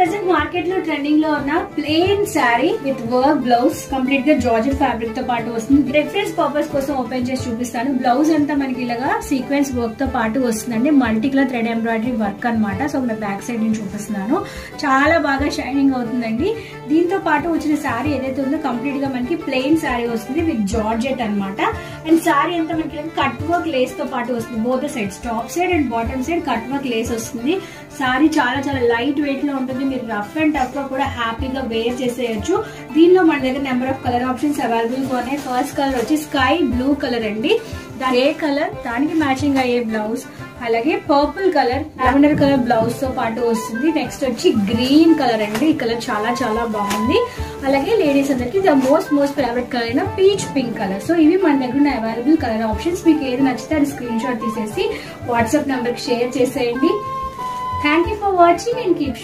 Present market లో trending లో ఉన్న plain sari with work blouse complete గా జార్జెట్ ఫ్యాబ్రిక్ తో పాటు వస్తుంది. రిఫరెన్స్ పర్పస్ కోసం ఓపెన్ చేసి చూపిస్తాను. బ్లౌజ్ అంతా మనకి ఇలాగా సీక్వెన్స్ వర్క్ తో పాటు వస్తుందండి. Multi colour thread embroidery work అనమాట. సో మన బ్యాక్ సైడ్ నుంచి చూపిస్తున్నాను. చాలా బాగా షైనింగ్ అవుతుందండి. దీంతో పాటు వచ్చిన శారీ ఏదైతే ఉందో కంప్లీట్ గా మనకి ప్లెయిన్ శారీ వస్తుంది విత్ జార్జెట్ అనమాట. అండ్ శారీ అంతా మనకి కట్ వర్క్ లేస్ తో పాటు వస్తుంది. Both sides top side and bottom side cut work lace వస్తుంది. శారీ చాలా చాలా లైట్ వెయిట్ లో ఉంటుంది. మీరు రఫ్ అండ్ టఫ్ గా కూడా హ్యాపీగా వేర్ చేసేయచ్చు. దీనిలో మన దగ్గర number of colour options available గా ఉన్నాయి. ఫస్ట్ కలర్ వచ్చి స్కై బ్లూ కలర్ అండి. ఏ కలర్ దానికి మ్యాచింగ్ అయ్యే బ్లౌజ్, అలాగే purple colour lavender colour blouse తో పాటు వస్తుంది. నెక్స్ట్ వచ్చి గ్రీన్ కలర్ అండి. ఈ కలర్ చాలా చాలా బాగుంది. అలాగే లేడీస్ అందరికి ద మోస్ట్ ఫేవరెట్ కలర్ అయిన పీచ్ పింక్ కలర్. సో ఇవి మన దగ్గర ఉన్న అవైలబుల్ కలర్ ఆప్షన్స్. మీకు ఏది నచ్చితే అది స్క్రీన్ షాట్ తీసేసి వాట్సాప్ నెంబర్ కి షేర్ చేసేయండి. Thank you for watching and keep